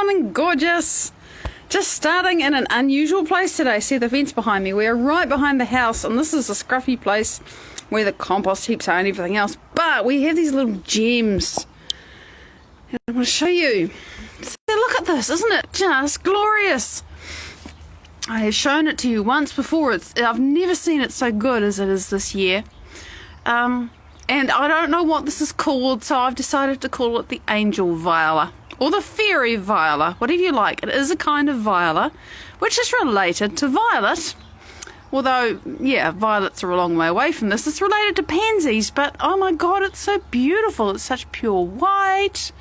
something gorgeous. Just starting in an unusual place today. See the fence behind me? We're right behind the house, and this is a scruffy place where the compost heaps are and everything else. But we have these little gems. And I want to show you. See, look at this. Isn't it just glorious? I have shown it to you once before. I've never seen it so good as it is this year. And I don't know what this is called, so I've decided to call it the angel viola. Or the fairy viola, whatever you like. It is a kind of viola, which is related to violet. Although, yeah, violets are a long way away from this. It's related to pansies, but oh my god, it's so beautiful. It's such pure white.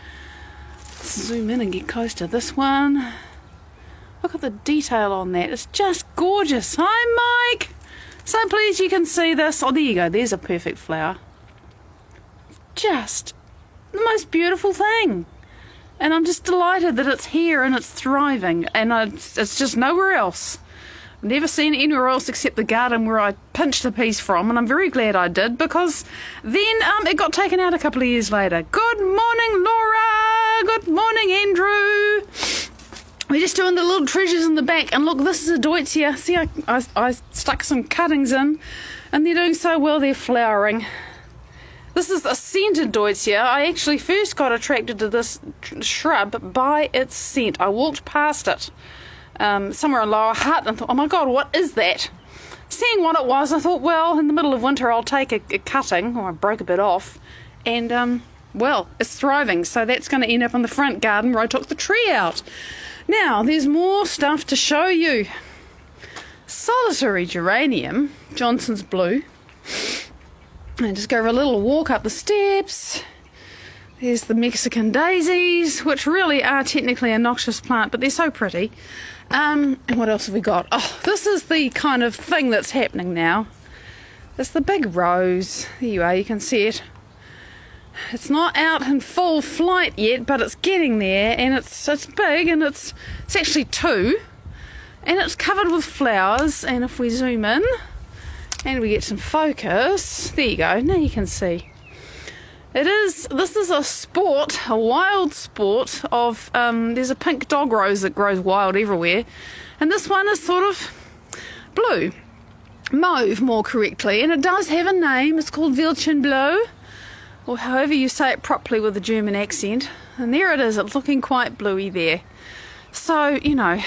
Let's zoom in and get close to this one. Look at the detail on that. It's just gorgeous. Hi, Mike. So pleased you can see this. Oh, there you go. There's a perfect flower. Just the most beautiful thing. And I'm just delighted that it's here and it's thriving. And it's just nowhere else. I've never seen it anywhere else except the garden where I pinched a piece from. And I'm very glad I did, because then it got taken out a couple of years later. Good morning, Laura. Good morning, Andrew. We're just doing the little treasures in the back, and look, this is a deutzia. See, I stuck some cuttings in, and they're doing so well, they're flowering. This is a scented deutzia. I actually first got attracted to this shrub by its scent. I walked past it somewhere in Lower Hutt and thought, oh my god, what is that? Seeing what it was, I thought, well, in the middle of winter I'll take a cutting, or I broke a bit off, and well, it's thriving, so that's going to end up in the front garden where I took the tree out. Now, there's more stuff to show you. Solitary geranium, Johnson's blue. And just go for a little walk up the steps. There's the Mexican daisies, which really are technically a noxious plant, but they're so pretty. And what else have we got? Oh, this is the kind of thing that's happening now. It's the big rose. There you are, you can see it. It's not out in full flight yet, but it's getting there, and it's big, and it's actually two, and it's covered with flowers. And if we zoom in and we get some focus, there you go, now you can see. This is a wild sport of, there's a pink dog rose that grows wild everywhere, and this one is sort of blue, mauve more correctly, and it does have a name. It's called Veilchenblau, or however you say it properly with a German accent. And there it is, it's looking quite bluey there. So, you know,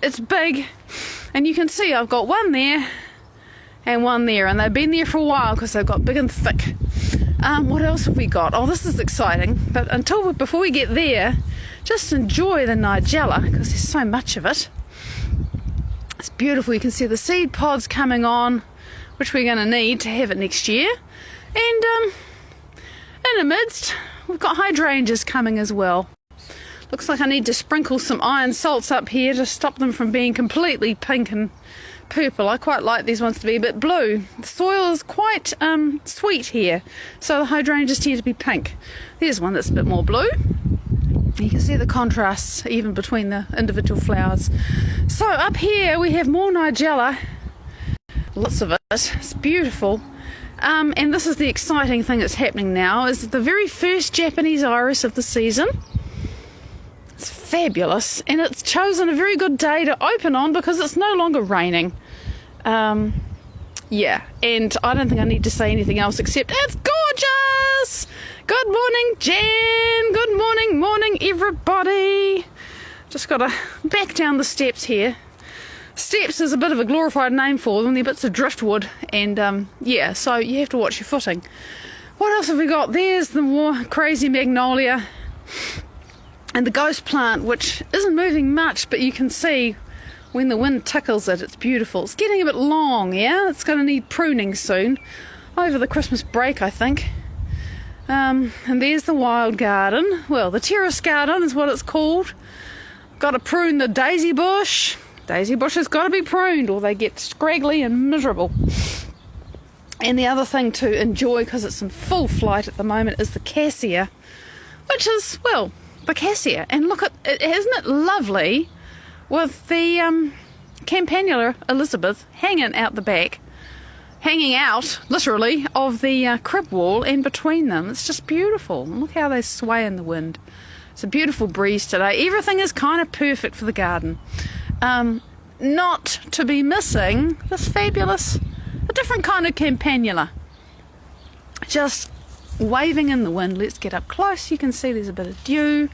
it's big, and you can see I've got one there and one there, and they've been there for a while because they've got big and thick. What else have we got? Oh, this is exciting, but before we get there, just enjoy the nigella, because there's so much of it. It's beautiful. You can see the seed pods coming on, which we're going to need to have it next year. And in the midst, we've got hydrangeas coming as well. Looks like I need to sprinkle some iron salts up here to stop them from being completely pink and purple. I quite like these ones to be a bit blue. The soil is quite sweet here, so the hydrangeas tend to be pink. There's one that's a bit more blue. You can see the contrasts even between the individual flowers. So up here we have more nigella, lots of it. It's beautiful. And this is the exciting thing that's happening now, is the very first Japanese iris of the season. It's fabulous, and it's chosen a very good day to open on because it's no longer raining. Yeah, and I don't think I need to say anything else except it's gorgeous! Good morning, Jen! Good morning, everybody! Just got to back down the steps here. Steps is a bit of a glorified name for them. They're bits of driftwood, and yeah, so you have to watch your footing. What else have we got? There's the more crazy magnolia and the ghost plant, which isn't moving much, but you can see when the wind tickles it, it's beautiful. It's getting a bit long, yeah? It's going to need pruning soon, over the Christmas break, I think. And there's the wild garden. Well, the terrace garden is what it's called. Got to prune the daisy bush. Daisy bush has got to be pruned or they get scraggly and miserable. And the other thing to enjoy, because it's in full flight at the moment, is the cassia, which is, well, the cassia. And look at it, isn't it lovely, with the Campanula Elizabeth hanging out the back, hanging out, literally, of the crib wall, and between them. It's just beautiful. And look how they sway in the wind. It's a beautiful breeze today. Everything is kind of perfect for the garden. Not to be missing this fabulous, a different kind of campanula. Just waving in the wind. Let's get up close. You can see there's a bit of dew.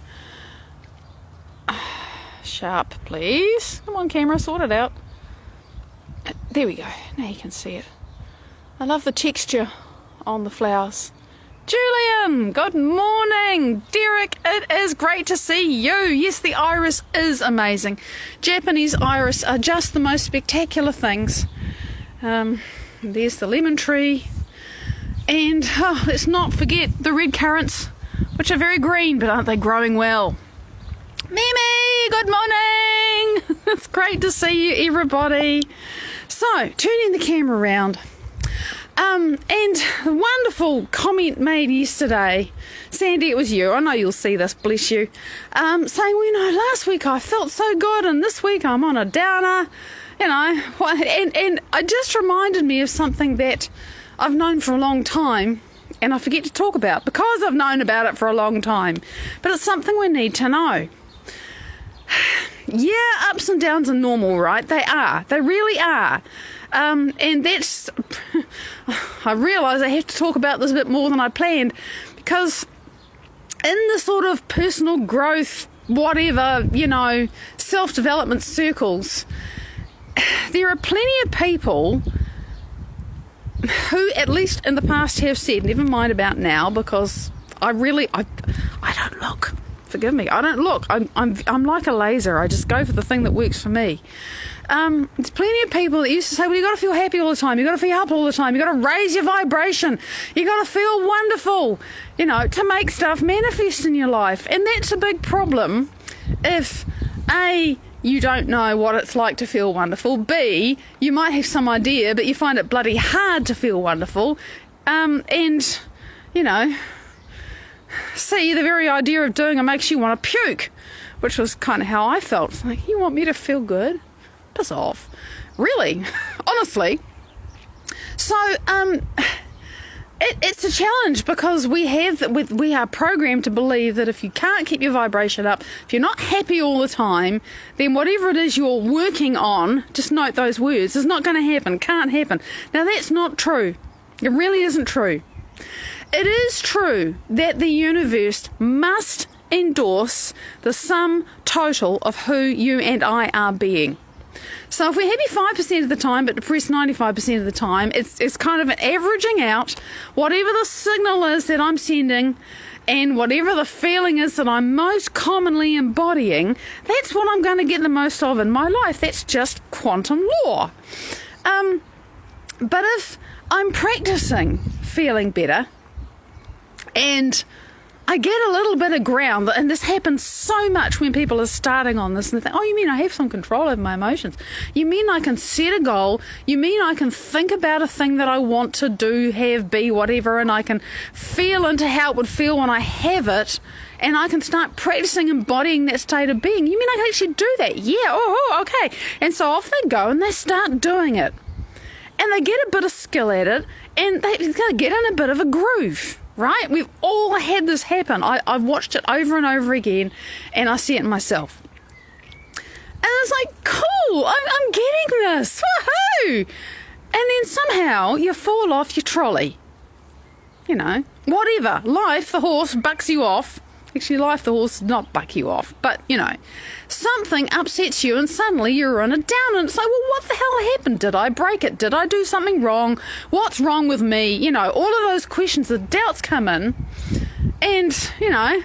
Sharp, please. Come on, camera, sort it out. There we go. Now you can see it. I love the texture on the flowers. Julian, good morning. Derek, it is great to see you. Yes, the iris is amazing. Japanese iris are just the most spectacular things. There's the lemon tree. And let's not forget the red currants, which are very green, but aren't they growing well? Mimi, good morning. It's great to see you, everybody. So, turning the camera around. And a wonderful comment made yesterday. Sandy, it was you. I know you'll see this, bless you. Saying, well, you know, last week I felt so good and this week I'm on a downer. You know, and it just reminded me of something that I've known for a long time and I forget to talk about because I've known about it for a long time. But it's something we need to know. Yeah, ups and downs are normal, right? They are. They really are. And that's, I realise I have to talk about this a bit more than I planned because in the sort of personal growth, whatever, you know, self-development circles, there are plenty of people who, at least in the past, have said, never mind about now, because I don't look. Forgive me, I don't look. I'm like a laser. I just go for the thing that works for me. There's plenty of people that used to say, well, you got to feel happy all the time. You got to feel up all the time. You got to raise your vibration. You got to feel wonderful, you know, to make stuff manifest in your life. And that's a big problem if A, you don't know what it's like to feel wonderful. B, you might have some idea, but you find it bloody hard to feel wonderful. And, you know, C, the very idea of doing it makes you want to puke, which was kind of how I felt. Like, you want me to feel good? Piss off. Really? Honestly. So, it's a challenge because we are programmed to believe that if you can't keep your vibration up, if you're not happy all the time, then whatever it is you're working on, just note those words, is not going to happen, can't happen. Now, that's not true. It really isn't true. It is true that the universe must endorse the sum total of who you and I are being. So if we're happy 5% of the time but depressed 95% of the time, it's kind of an averaging out whatever the signal is that I'm sending and whatever the feeling is that I'm most commonly embodying, that's what I'm going to get the most of in my life. That's just quantum law. But if I'm practicing feeling better and I get a little bit of ground, and this happens so much when people are starting on this and they think, oh, you mean I have some control over my emotions? You mean I can set a goal? You mean I can think about a thing that I want to do, have, be, whatever, and I can feel into how it would feel when I have it, and I can start practicing embodying that state of being? You mean I can actually do that? Yeah, okay. And so off they go and they start doing it. And they get a bit of skill at it, and they get in a bit of a groove. Right? We've all had this happen. I've watched it over and over again, and I see it myself. And it's like, cool, I'm getting this. Woohoo! And then somehow you fall off your trolley. You know, whatever. Life, the horse, bucks you off. Actually, life, the horse, does not buck you off. But, you know, something upsets you and suddenly you're on a down. And it's like, well, what the hell happened? Did I break it? Did I do something wrong? What's wrong with me? You know, all of those questions, the doubts come in. And, you know,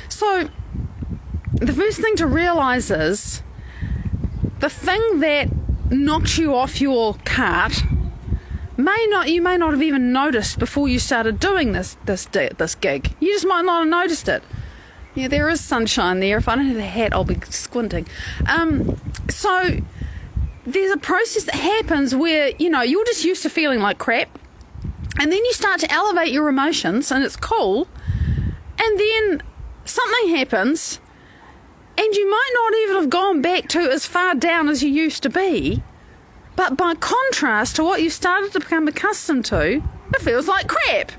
So, the first thing to realise is the thing that knocks you off your cart you may not have even noticed before you started doing this gig. You just might not have noticed it. Yeah, there is sunshine there. If I don't have the hat, I'll be squinting. So there's a process that happens where, you know, you're just used to feeling like crap, and then you start to elevate your emotions, and it's cool, and then something happens, and you might not even have gone back to as far down as you used to be. But by contrast to what you started to become accustomed to, it feels like crap.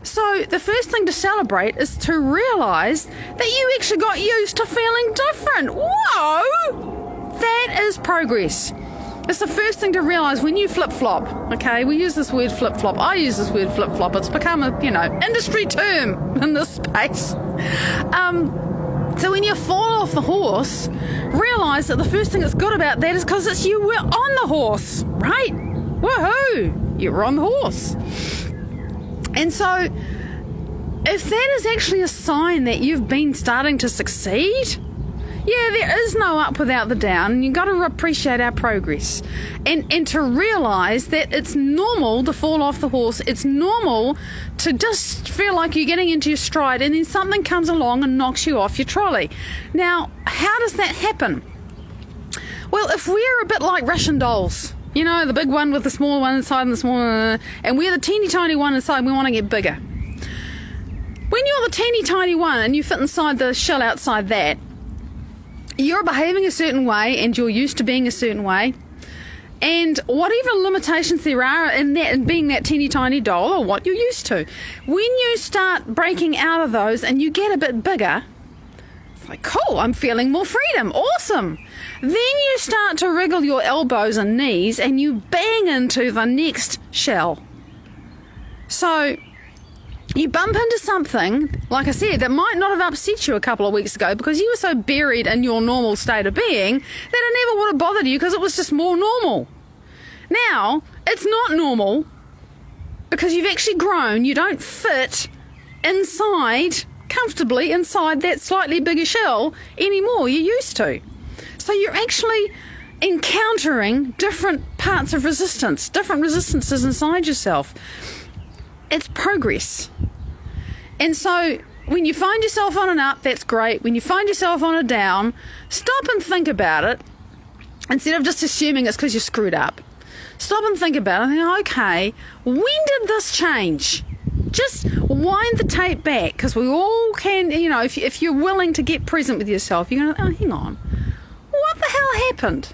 So the first thing to celebrate is to realise that you actually got used to feeling different. Whoa! That is progress. It's the first thing to realise when you flip-flop, okay? We use this word flip-flop. I use this word flip-flop. It's become a, industry term in this space. So when you fall off the horse, realise that the first thing that's good about that is because you were on the horse, right? Woohoo! You were on the horse. And so if that is actually a sign that you've been starting to succeed, yeah, there is no up without the down, and you've got to appreciate our progress and to realise that it's normal to fall off the horse. It's normal to just feel like you're getting into your stride and then something comes along and knocks you off your trolley. Now, how does that happen? Well, if we're a bit like Russian dolls, the big one with the small one inside and the small one, and we're the teeny tiny one inside, we want to get bigger. When you're the teeny tiny one and you fit inside the shell outside that, you're behaving a certain way and you're used to being a certain way, and whatever limitations there are in that and being that teeny tiny doll or what you're used to, when you start breaking out of those and you get a bit bigger, it's like, cool, I'm feeling more freedom, awesome. Then you start to wriggle your elbows and knees and you bang into the next shell. So you bump into something, like I said, that might not have upset you a couple of weeks ago because you were so buried in your normal state of being that it never would have bothered you because it was just more normal. Now, it's not normal because you've actually grown. You don't fit comfortably inside that slightly bigger shell anymore you used to. So you're actually encountering different parts of resistance, different resistances inside yourself. It's progress. And so when you find yourself on an up, that's great. When you find yourself on a down, stop and think about it instead of just assuming it's because you screwed up. Stop and think about it and think, okay, when did this change? Just wind the tape back, because we all can, if you're willing to get present with yourself, you're going to, hang on, what the hell happened?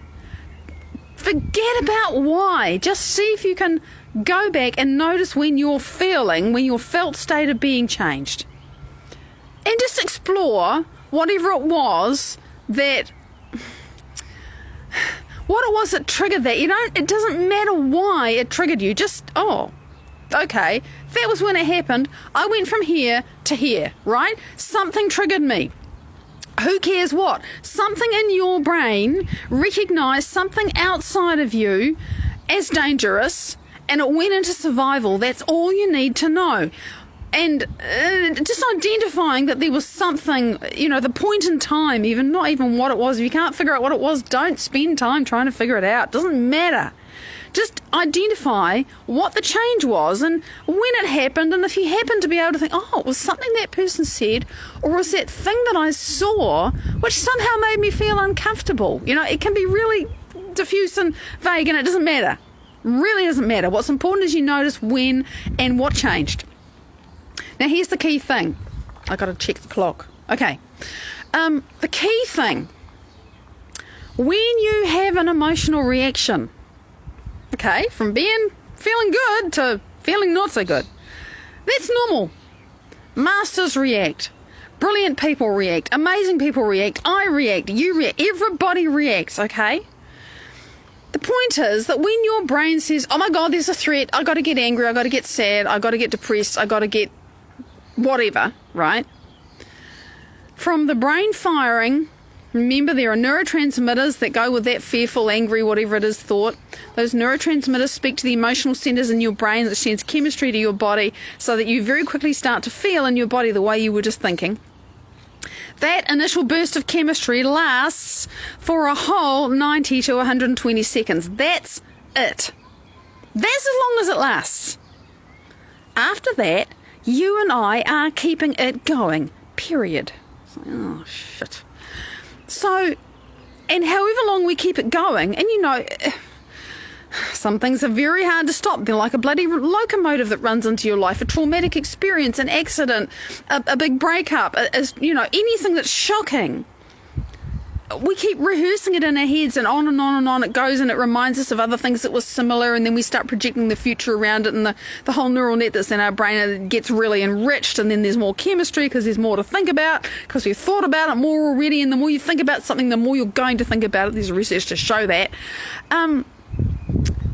Forget about why. Just see if you can go back and notice when your felt state of being changed. And just explore whatever it was that triggered that. It doesn't matter why it triggered you. Just, okay, that was when it happened. I went from here to here, right? Something triggered me. Who cares what? Something in your brain recognized something outside of you as dangerous, and it went into survival. That's all you need to know. And just identifying that there was something, the point in time, not even what it was. If you can't figure out what it was, don't spend time trying to figure it out. It doesn't matter. Just identify what the change was and when it happened, and if you happen to be able to think, it was something that person said, or was that thing that I saw which somehow made me feel uncomfortable. It can be really diffuse and vague, and it doesn't matter. Really doesn't matter. What's important is you notice when and what changed. Now here's the key thing. I got to check the clock. Okay. The key thing. When you have an emotional reaction, okay, from feeling good to feeling not so good, that's normal. Masters react. Brilliant people react. Amazing people react. I react. You react. Everybody reacts, okay? The point is that when your brain says, oh my God, there's a threat, I got to get angry, I got to get sad, I got to get depressed, I got to get whatever, right? From the brain firing, remember there are neurotransmitters that go with that fearful, angry, whatever it is thought. Those neurotransmitters speak to the emotional centers in your brain that sends chemistry to your body so that you very quickly start to feel in your body the way you were just thinking. That initial burst of chemistry lasts for a whole 90 to 120 seconds. That's it. That's as long as it lasts. After that, you and I are keeping it going, period. Oh, shit. So, and however long we keep it going, and some things are very hard to stop. They're like a bloody locomotive that runs into your life, a traumatic experience, an accident, a big breakup, anything that's shocking. we keep rehearsing it in our heads, and on and on and on it goes, and it reminds us of other things that were similar, and then we start projecting the future around it, and the whole neural net that's in our brain gets really enriched, and then there's more chemistry because there's more to think about, because we've thought about it more already, and the more you think about something, the more you're going to think about it. There's research to show that.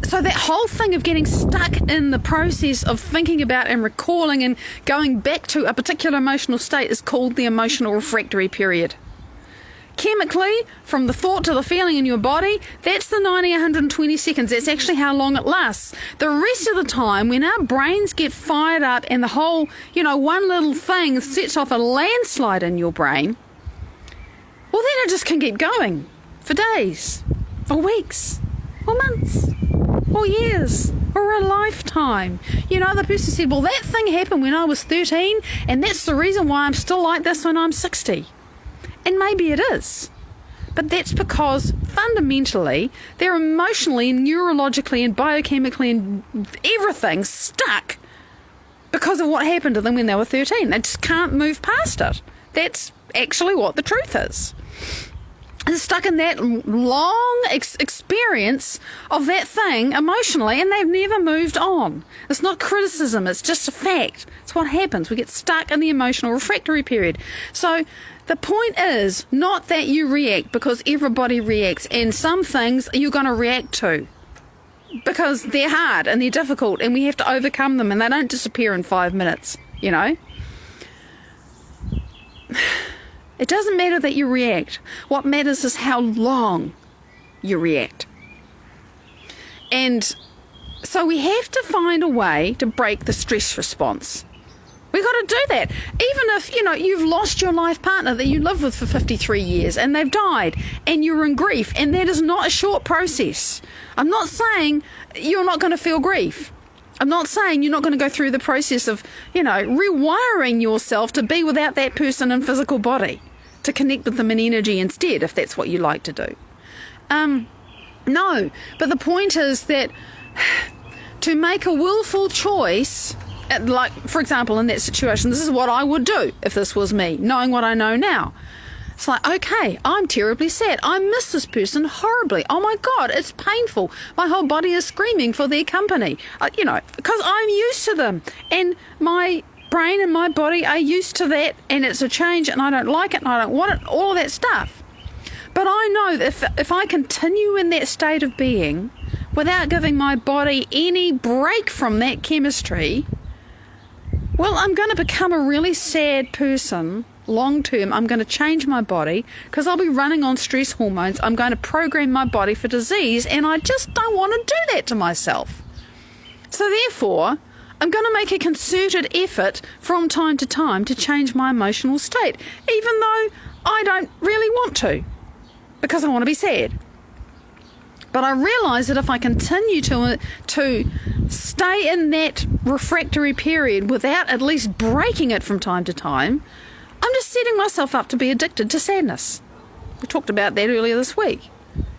So that whole thing of getting stuck in the process of thinking about and recalling and going back to a particular emotional state is called the emotional refractory period. Chemically, from the thought to the feeling in your body, that's the 90, 120 seconds. That's actually how long it lasts. The rest of the time, when our brains get fired up and the whole, one little thing sets off a landslide in your brain, well, then it just can keep going for days, or weeks, or months, or years, or a lifetime. The person said, well, that thing happened when I was 13, and that's the reason why I'm still like this when I'm 60. And maybe it is. But that's because fundamentally they're emotionally and neurologically and biochemically and everything stuck because of what happened to them when they were 13. They just can't move past it. That's actually what the truth is. They're stuck in that long experience of that thing emotionally, and they've never moved on. It's not criticism, it's just a fact. It's what happens. We get stuck in the emotional refractory period. So the point is not that you react, because everybody reacts, and some things you're going to react to because they're hard and they're difficult and we have to overcome them, and they don't disappear in 5 minutes, It doesn't matter that you react. What matters is how long you react. And so we have to find a way to break the stress response. We've got to do that. Even if, you've lost your life partner that you lived with for 53 years and they've died and you're in grief, and that is not a short process. I'm not saying you're not going to feel grief. I'm not saying you're not going to go through the process of, rewiring yourself to be without that person in physical body, to connect with them in energy instead, if that's what you like to do. No, but the point is that to make a willful choice, like, for example, in that situation, this is what I would do if this was me, knowing what I know now. It's like, okay, I'm terribly sad. I miss this person horribly. Oh my God, it's painful. My whole body is screaming for their company, because I'm used to them. And my brain and my body are used to that, and it's a change, and I don't like it, and I don't want it, all of that stuff. But I know that if I continue in that state of being without giving my body any break from that chemistry, well, I'm going to become a really sad person long term. I'm going to change my body because I'll be running on stress hormones. I'm going to program my body for disease, and I just don't want to do that to myself. So therefore, I'm going to make a concerted effort from time to time to change my emotional state, even though I don't really want to, because I want to be sad. But I realise that if I continue to stay in that refractory period without at least breaking it from time to time, I'm just setting myself up to be addicted to sadness. We talked about that earlier this week.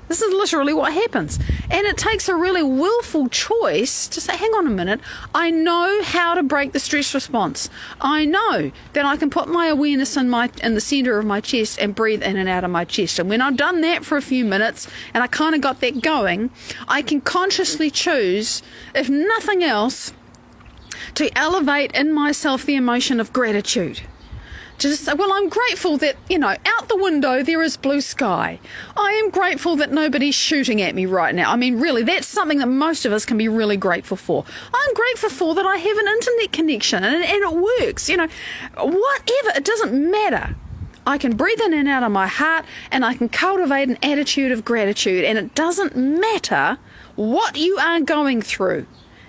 This is literally what happens. And it takes a really willful choice to say, hang on a minute, I know how to break the stress response. I know that I can put my awareness in the centre of my chest and breathe in and out of my chest. And when I've done that for a few minutes and I kind of got that going, I can consciously choose, if nothing else, to elevate in myself the emotion of gratitude. To just say, well, I'm grateful that, out the window there is blue sky. I am grateful that nobody's shooting at me right now. I mean, really, that's something that most of us can be really grateful for. I'm grateful for that I have an internet connection and it works. Whatever, it doesn't matter. I can breathe in and out of my heart, and I can cultivate an attitude of gratitude, and it doesn't matter what you are going through.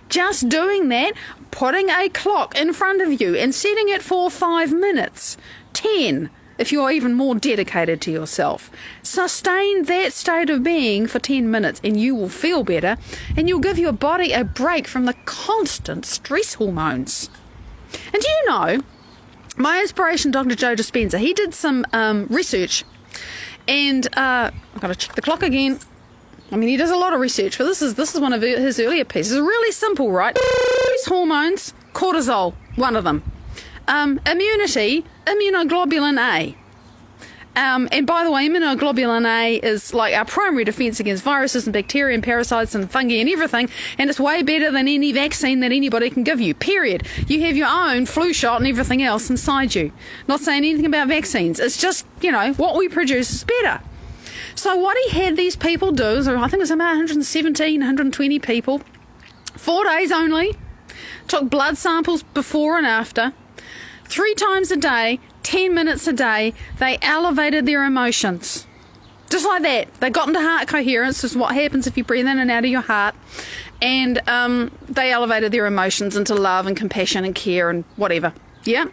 Just doing that, putting a clock in front of you and setting it for 5 minutes, 10, if you're even more dedicated to yourself. Sustain that state of being for 10 minutes and you will feel better, and you'll give your body a break from the constant stress hormones. And do you know, my inspiration, Dr. Joe Dispenza, he did some research, and I've got to check the clock again. I mean, he does a lot of research, but this is one of his earlier pieces. It's really simple, right? Stress hormones, cortisol, one of them. Immunity, immunoglobulin A. And by the way, immunoglobulin A is like our primary defence against viruses and bacteria and parasites and fungi and everything, and it's way better than any vaccine that anybody can give you, period. You have your own flu shot and everything else inside you. Not saying anything about vaccines. It's just, what we produce is better. So what he had these people do, so I think it was about 117, 120 people, 4 days only, took blood samples before and after, 3 times a day, 10 minutes a day, they elevated their emotions. Just like that. They got into heart coherence, is what happens if you breathe in and out of your heart. And they elevated their emotions into love and compassion and care and whatever. Yeah?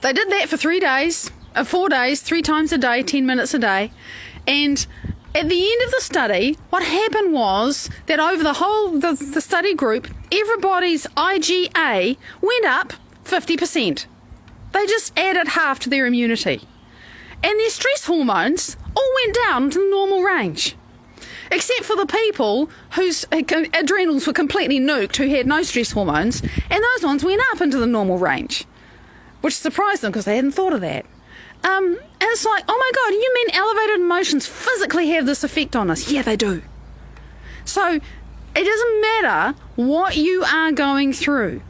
They did that for 4 days, 3 times a day, 10 minutes a day. And at the end of the study, what happened was that over the study group, everybody's IgA went up 50%. They just added half to their immunity. And their stress hormones all went down to the normal range. Except for the people whose adrenals were completely nuked, who had no stress hormones, and those ones went up into the normal range. Which surprised them because they hadn't thought of that. And it's like, oh my God, you mean elevated emotions physically have this effect on us? Yeah, they do. So it doesn't matter what you are going through.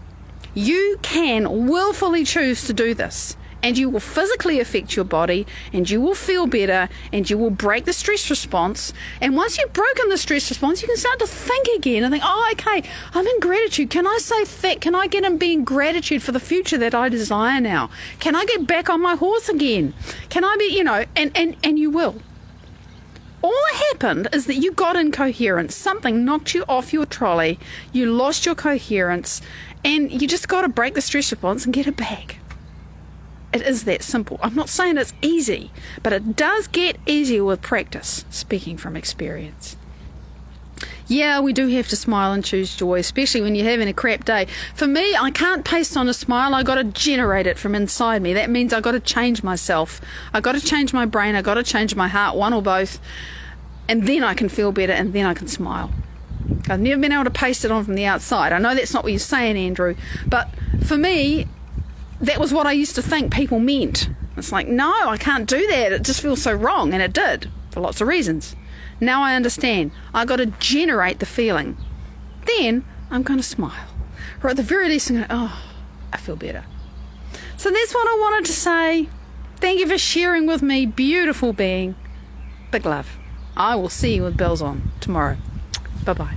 You can willfully choose to do this, and you will physically affect your body, and you will feel better, and you will break the stress response. And once you've broken the stress response, you can start to think again and think, oh, okay, I'm in gratitude. Can I say that? Can I get and be in gratitude for the future that I desire now? Can I get back on my horse again? Can I be, and you will. All that happened is that you got incoherent. Something knocked you off your trolley. You lost your coherence. And you just got to break the stress response and get it back. It is that simple. I'm not saying it's easy, but it does get easier with practice, speaking from experience. Yeah, we do have to smile and choose joy, especially when you're having a crap day. For me, I can't paste on a smile. I got to generate it from inside me. That means I got to change myself. I got to change my brain. I got to change my heart, one or both. And then I can feel better, and then I can smile. I've never been able to paste it on from the outside. I know that's not what you're saying, Andrew, but for me, that was what I used to think people meant. It's like, no, I can't do that. It just feels so wrong, and it did, for lots of reasons. Now I understand. I got to generate the feeling. Then I'm going to smile. Or at the very least, I'm going to, oh, I feel better. So that's what I wanted to say. Thank you for sharing with me, beautiful being. Big love. I will see you with bells on tomorrow. Bye-bye.